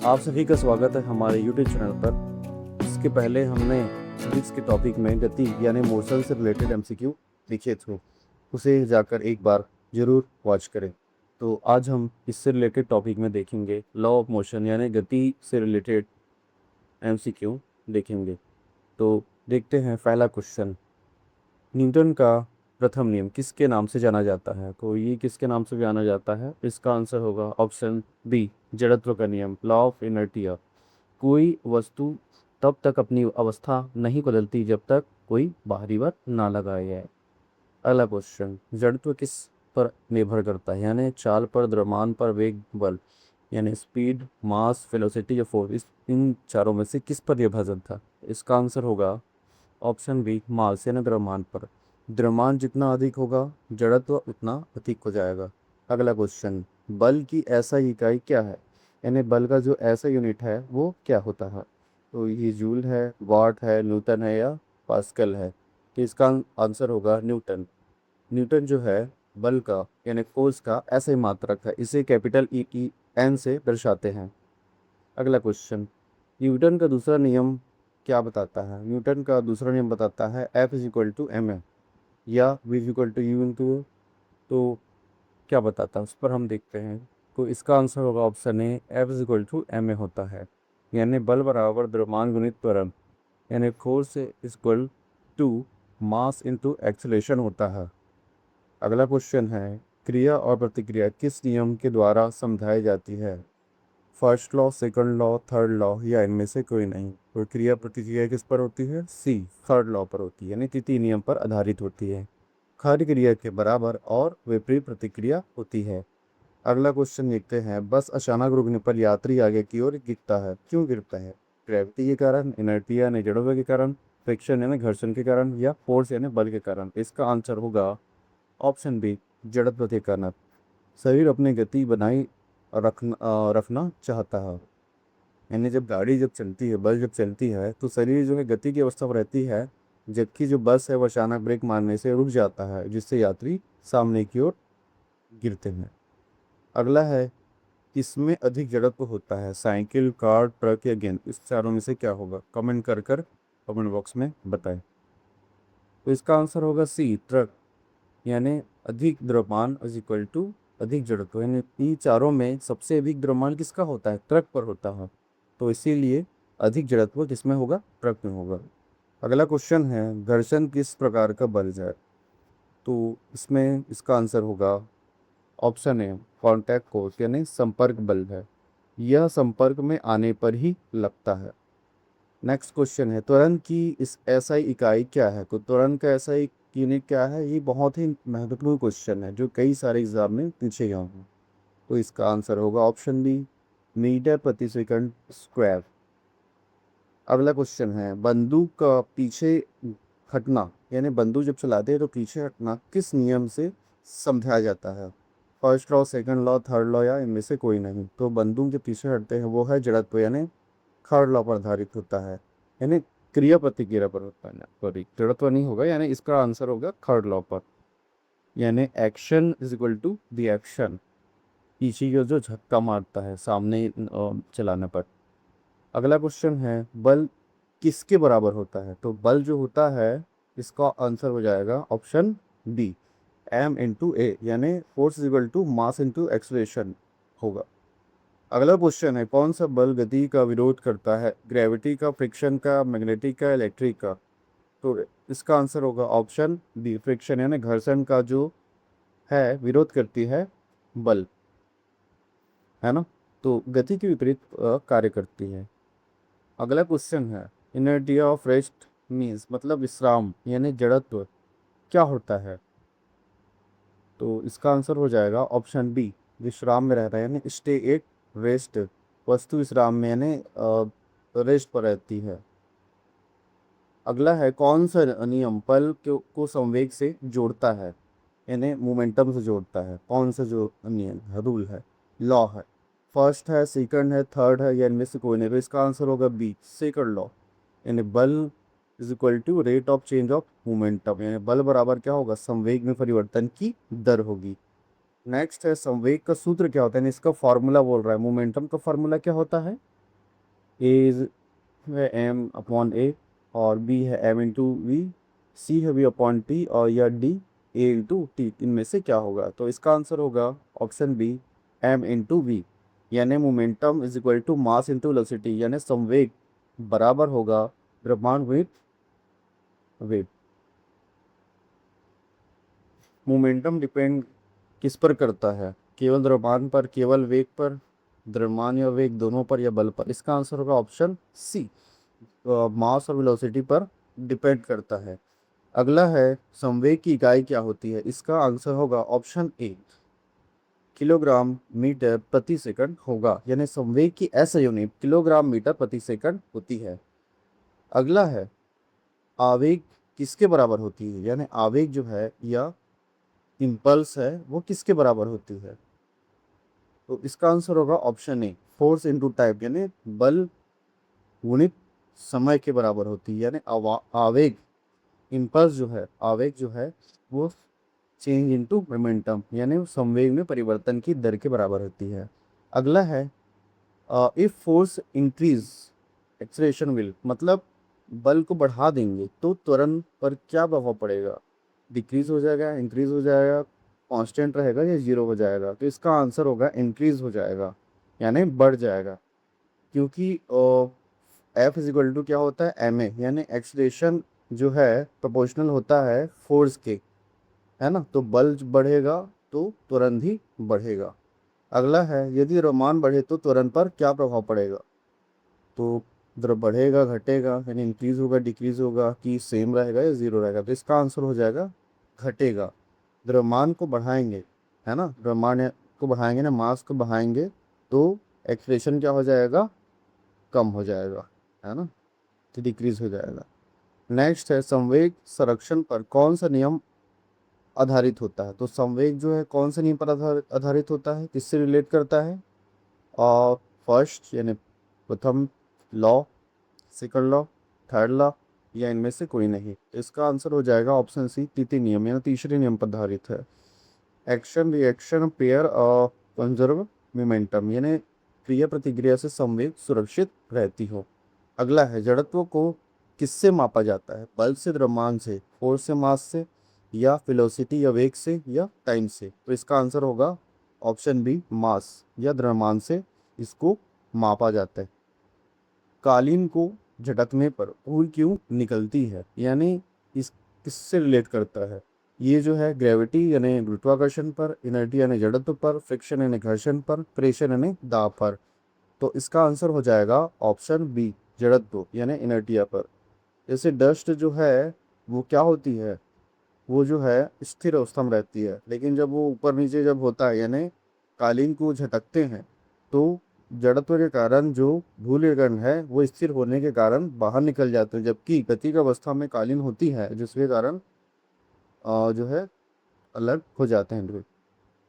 आप सभी का स्वागत है हमारे YouTube चैनल पर। इसके पहले हमने फिजिक्स के टॉपिक में गति यानी मोशन से रिलेटेड एमसीक्यू लिखे थे, उसे जाकर एक बार ज़रूर वॉच करें। तो आज हम इससे रिलेटेड टॉपिक में देखेंगे लॉ ऑफ मोशन यानी गति से रिलेटेड एमसीक्यू देखेंगे। तो देखते हैं पहला क्वेश्चन। न्यूटन का प्रथम नियम किसके नाम से जाना जाता है? तो ये किसके नाम से जाना जाता है? इसका आंसर होगा ऑप्शन बी, जड़त्व का नियम, लॉ ऑफ इनर्टिया। कोई वस्तु तब तक अपनी अवस्था नहीं बदलती जब तक कोई बाहरी बल ना लगाया जाए। अगला क्वेश्चन, जड़त्व किस पर निर्भर करता है? यानी चाल पर, द्रव्यमान पर, वेग, बल, यानी स्पीड, मास, वेलोसिटी या फोर्स, इन चारों में से किस पर निर्भर करता है? इसका आंसर होगा ऑप्शन बी, मास यानी द्रव्यमान पर। द्रव्यमान जितना अधिक होगा जड़त्व उतना अधिक हो जाएगा। अगला क्वेश्चन, बल की ऐसा इकाई क्या है? यानी बल का जो ऐसा यूनिट है वो क्या होता है? तो ये जूल है, वाट है, न्यूटन है या पास्कल है? तो इसका आंसर होगा न्यूटन। न्यूटन जो है बल का यानी फोर्स का ऐसा ही मात्रक है, इसे कैपिटल ई की एन से दर्शाते हैं। अगला क्वेश्चन, न्यूटन का दूसरा नियम क्या बताता है? न्यूटन का दूसरा नियम बताता है F is equal to M A या V is equal to U into. तो क्या बताता है उस पर हम देखते हैं। तो इसका आंसर होगा option A, F is equal to M A होता है। यानी बल बराबर द्रव्यमान गुणित त्वरण, यानी force is equal to mass into acceleration होता है। अगला क्वेश्चन है, क्रिया और प्रतिक्रिया किस नियम के द्वारा समझाई जाती है? First law, second law, third law या इनमें से कोई नहीं? तो क्रिया प्रतिक्रिया किस पर होती है? सी, थर्ड लॉ पर होती है, यानी तृतीय नियम पर आधारित होती है। हर क्रिया के बराबर और विपरीत प्रतिक्रिया होती है। अगला क्वेश्चन देखते हैं, बस अचानक रुकने पर यात्री आगे की ओर गिरता है, क्यों गिरता है? ग्रेविटी के कारण, इनर्टिया यानी जड़त्व के कारण, फ्रिक्शन यानी घर्षण के कारण या फोर्स यानी बल के कारण? इसका आंसर होगा ऑप्शन बी, जड़त्व के कारण। शरीर अपनी गति बनाई रखना चाहता है। यानी जब गाड़ी जब चलती है, बस जब चलती है तो शरीर जो है गति की अवस्था में रहती है, जबकि जो बस है वो अचानक ब्रेक मारने से रुक जाता है, जिससे यात्री सामने की ओर गिरते हैं। अगला है, किसमें अधिक जड़त्व होता है? साइकिल, कार, ट्रक या गेंद? इस चारों में से क्या होगा? कमेंट कर कर कमेंट बॉक्स में बताएं। तो इसका आंसर होगा सी, ट्रक। यानी अधिक द्रव्यमान इज इक्वल टू अधिक जड़त्व, यानी इन चारों में सबसे अधिक द्रव्यमान किसका होता है? ट्रक पर होता है। तो इसीलिए अधिक जड़त्व किसमें होगा? ट्रक में होगा। अगला क्वेश्चन है, घर्षण किस प्रकार का बल है? तो इसमें इसका आंसर होगा ऑप्शन ए, कॉन्टैक्ट फोर्स यानी संपर्क बल है। यह संपर्क में आने पर ही लगता है। नेक्स्ट क्वेश्चन है, त्वरण की इस एसआई इकाई क्या है? तो त्वरण का एसआई यूनिट क्या है? ये बहुत ही महत्वपूर्ण क्वेश्चन है जो कई सारे एग्जाम में पूछे गए हैं। तो इसका आंसर होगा ऑप्शन बी, मीटर प्रति सेकंड स्क्वायर। अगला क्वेश्चन है, बंदूक का पीछे हटना यानी बंदूक जब चलाते हैं तो पीछे हटना किस नियम से समझाया जाता है? First law, second law, third law या इनमें से कोई नहीं? तो बंदूक जब पीछे हटते हैं वो है जड़त्व यानी थर्ड लॉ पर आधारित होता है, यानी क्रिया प्रतिक्रिया पर होता है, सॉरी जड़त्व नहीं होगा, यानी इसका आंसर होगा थर्ड लॉ पर, यानी action is equal to reaction. पीछे का जो झटका मारता है सामने चलाने पर। अगला क्वेश्चन है, बल किसके बराबर होता है? तो बल जो होता है इसका आंसर हो जाएगा option B, M into A, यानी force equal to mass into acceleration होगा। अगला क्वेश्चन है, कौन सा बल गति का विरोध करता है? ग्रेविटी का, फ्रिक्शन का, मैग्नेटिक का, इलेक्ट्रिक का? तो इसका आंसर होगा ऑप्शन बी, फ्रिक्शन यानी घर्षण का जो है विरोध करती है बल, है ना। तो गति के विपरीत कार्य करती है। अगला क्वेश्चन है, इनर्टिया ऑफ रेस्ट मीन्स मतलब विश्राम यानी जड़त्व क्या होता है? तो इसका आंसर हो जाएगा ऑप्शन बी, विश्राम में रहता है यानी स्टे एट रेस्ट। वस्तु विश्राम में यानी रेस्ट पर रहती है। अगला है, कौन सा नियम बल को संवेग से जोड़ता है? यानी मोमेंटम से जोड़ता है? कौन सा जो नियम है, रूल है, लॉ है? फर्स्ट है, सेकंड है, थर्ड है या इनमें से कोई नहीं? तो इसका आंसर होगा बी, सेकंड लॉ। यानी बल is equal to rate of change of momentum, यानी बल बराबर क्या होगा? संवेग में परिवर्तन की दर होगी। नेक्स्ट है, संवेग का सूत्र क्या होता है? यानी इसका फॉर्मूला बोल रहा है। मोमेंटम का फॉर्मूला क्या होता है? ए इज है एम अपॉन ए, और बी है एम इंटू वी, सी है वी अपॉन टी, और या डी ए इंटू टी। इनमें से क्या होगा? तो इसका आंसर होगा option B, M into V, यानी momentum is equal to mass into velocity, यानी संवेग बराबर होगा द्रव्यमान विद वेग। मोमेंटम डिपेंड किस पर करता है? केवल द्रव्यमान पर, केवल वेग पर, द्रव्यमान या वेग दोनों पर, या बल पर? इसका आंसर होगा ऑप्शन सी, मास और वेलोसिटी पर डिपेंड करता है। अगला है संवेग की इकाई क्या होती है? इसका आंसर होगा ऑप्शन ए, किलोग्राम मीटर प्रति सेकंड होगा, यानी संवेग की ऐसा यूनिट किलोग्राम मीटर प्रति सेकंड होती है। अगला है आवेग किसके बराबर होती है, यानी आवेग जो है या इम्पल्स है वो किसके बराबर होती है? तो इसका आंसर होगा ऑप्शन ए, फोर्स इनटू टाइम, यानी बल गुणित समय के बराबर होती है। यानी आवेग, इम्पल्स जो है, आवेग जो है वो चेंज इनटू मोमेंटम, यानी संवेग में परिवर्तन की दर के बराबर होती है। अगला है if force increase acceleration will, मतलब बल को बढ़ा देंगे तो त्वरण पर क्या प्रभाव पड़ेगा? डिक्रीज हो जाएगा, इंक्रीज हो जाएगा, कांस्टेंट रहेगा, या जीरो हो जाएगा? तो इसका आंसर होगा इंक्रीज हो जाएगा, यानी बढ़ जाएगा। क्योंकि एफ इज इक्वल टू क्या होता है, एम ए, यानी एक्सलेशन जो है प्रोपोर्शनल होता है फोर्स के, है ना? तो बल बढ़ेगा तो त्वरण भी बढ़ेगा। अगला है यदि द्रव्यमान बढ़े तो त्वरण पर क्या प्रभाव पड़ेगा? तो द्रव बढ़ेगा, घटेगा, यानी इंक्रीज होगा, डिक्रीज होगा, कि सेम रहेगा या जीरो रहेगा? तो इसका आंसर हो जाएगा घटेगा। द्रव्यमान को बढ़ाएंगे, है ना, द्रव्यमान को बढ़ाएंगे ना, मास को बढ़ाएंगे, तो एक्सलेशन क्या हो जाएगा, कम हो जाएगा, है ना, तो डिक्रीज हो जाएगा। नेक्स्ट है संवेग संरक्षण पर कौन सा नियम आधारित होता है? तो संवेग जो है कौन से नियम पर आधारित होता है, किससे रिलेट करता है? और फर्स्ट यानी प्रथम law, second law, third law, या इनमें से कोई नहीं? इसका आंसर हो जाएगा ऑप्शन सी, तृतीय नियम, यानी तीसरे नियम पर आधारित है। एक्शन रिएक्शन पेयर और कंजर्व मोमेंटम, यानी क्रिया प्रतिक्रिया से संवेग सुरक्षित रहती हो। अगला है जड़त्व को किससे मापा जाता है? बल से, द्रव्यमान से, फोर्स से, मास से, या वेलोसिटी या वेग से, या टाइम से? तो इसका आंसर होगा ऑप्शन बी, मास या द्रव्यमान से इसको मापा जाता है। कालीन को झटकने पर धूल क्यों निकलती है, यानी इस किससे रिलेट करता है? ये जो है ग्रेविटी यानी गुरुत्वाकर्षण पर, इनर्टी यानी जड़त्व पर, फ्रिक्शन यानी घर्षण पर, प्रेशर यानी दाब पर। तो इसका आंसर हो जाएगा ऑप्शन बी, जड़त्व यानी इनर्टिया पर। जैसे डस्ट जो है वो क्या होती है, वो जो है स्थिर अवस्था में रहती है, लेकिन जब वो ऊपर नीचे जब होता है, यानी कालीन को झटकते हैं, तो जड़त्व के कारण जो धूल कण है वो स्थिर होने के कारण बाहर निकल जाते हैं, जबकि गति की अवस्था में कालीन होती है जिसके कारण जो है अलग हो जाते हैं धूल।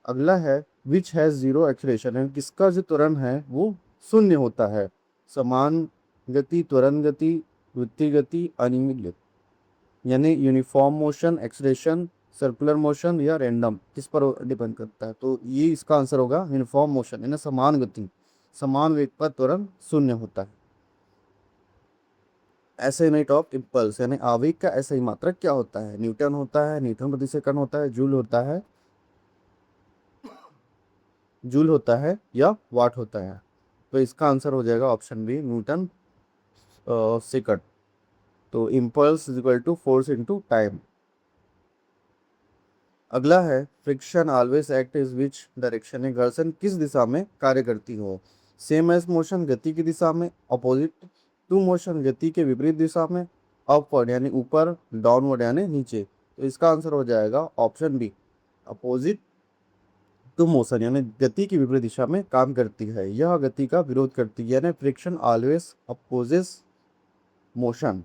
अगला है विच हैज़ जीरो एक्सलेशन, है किसका जो त्वरण है वो शून्य होता है? समान गति, त्वरण गति, वृत्तीय गति, अनियमित गति, यानी uniform motion, acceleration, circular motion, या रैंडम, किस पर डिपेंड करता है? तो ये इसका आंसर होगा यूनिफॉर्म मोशन, यानी समान गति, समान वेग पर त्वरण शून्य होता है। ऐसे यूनिट ऑफ इम्पल्स, यानी आवेग का ऐसा ही मात्रक क्या होता है? न्यूटन होता है, न्यूटन प्रति सेकंड होता है, जूल होता है, जूल होता है, या वाट होता है? तो इसका आंसर हो जाएगा ऑप्शन बी, न्यूटन सेकंड। तो impulse is equal to force into time. अगला है friction always act is which direction, है घर्षण किस दिशा में कार्य करती हो? सेम एज मोशन, गति की दिशा में, अपोजिट टू मोशन, गति के विपरीत दिशा में, अपवर्ड यानी ऊपर, डाउनवर्ड यानी नीचे? तो इसका आंसर हो जाएगा option B, opposite to motion, यानी गति की विपरीत दिशा में काम करती है, यह गति का विरोध करती है, यानी फ्रिक्शन ऑलवेज अपोजेस मोशन।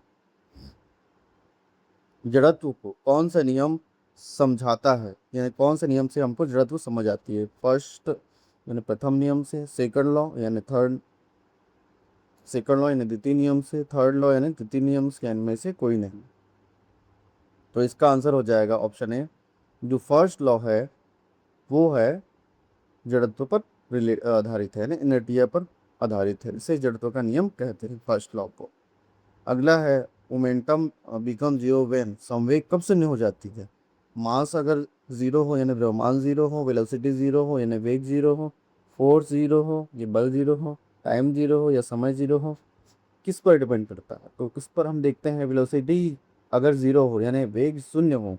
जड़त्व को कौन सा नियम समझाता है, यानी कौन से नियम से हमको जड़त्व समझ आती है? फर्स्ट यानी प्रथम नियम से, सेकंड लॉ यानी थर्ड, सेकंड लॉ यानी द्वितीय नियम से, थर्ड लॉ यानी तृतीय नियम से, इनमें से कोई नहीं? तो इसका आंसर हो जाएगा ऑप्शन ए, जो फर्स्ट लॉ है वो है जड़त्व पर आधारित है, यानी इनर्टिया पर आधारित है। इसे जड़त्व का नियम कहते हैं, फर्स्ट लॉ को। अगला है मोमेंटम बिकम जीरो व्हेन, संवेग कब शून्य हो जाती है? मास अगर जीरो हो यानी द्रव्यमान जीरो हो, वेलोसिटी जीरो हो यानी वेग जीरो हो, फोर्स जीरो हो ये बल जीरो हो, टाइम जीरो हो या समय जीरो हो, किस पर डिपेंड करता है? तो किस पर हम देखते हैं, वेलोसिटी अगर जीरो हो यानी वेग शून्य हो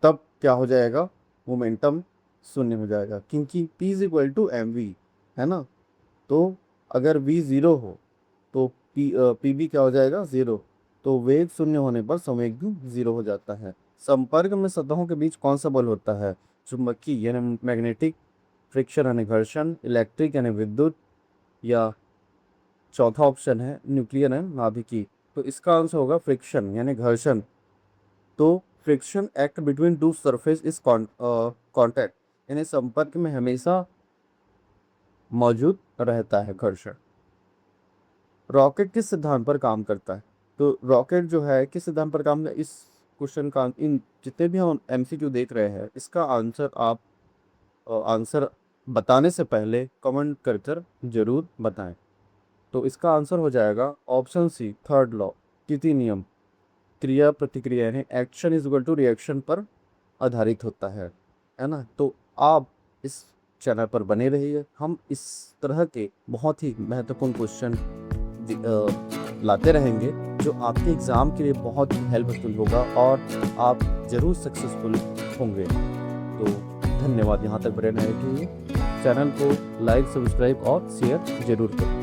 तब क्या हो जाएगा, मोमेंटम शून्य हो जाएगा, क्योंकि P is equal to M V, है ना। तो अगर V जीरो हो तो पी भी क्या हो जाएगा, जीरो। तो वेग शून्य होने पर संवेग भी जीरो हो जाता है। संपर्क में सतहों के बीच कौन सा बल होता है? चुंबकीय यानी मैग्नेटिक, फ्रिक्शन यानी घर्षण, इलेक्ट्रिक यानी विद्युत, या चौथा ऑप्शन है न्यूक्लियर यानी नाभिकीय। तो इसका आंसर होगा फ्रिक्शन यानी घर्षण। तो friction act between two surface is contact, यानी संपर्क में हमेशा मौजूद रहता है घर्षण। रॉकेट किस सिद्धांत पर काम करता है? तो रॉकेट जो है किस सिद्धांत पर काम, इस क्वेश्चन का, इन जितने भी हम एमसीक्यू देख रहे हैं इसका आंसर आप आंसर बताने से पहले कमेंट कर कर जरूर बताएं। तो इसका आंसर हो जाएगा ऑप्शन सी, थर्ड लॉ, किति नियम। क्रिया प्रतिक्रिया यानी action is equal to reaction पर आधारित होता है ना। तो आप इस चैनल पर बने रहिए, हम इस तरह के बहुत ही महत्वपूर्ण क्वेश्चन लाते रहेंगे जो आपके एग्ज़ाम के लिए बहुत ही हेल्पफुल होगा और आप ज़रूर सक्सेसफुल होंगे। तो धन्यवाद यहाँ तक बने रहने के लिए। चैनल को लाइक, सब्सक्राइब और शेयर जरूर करें।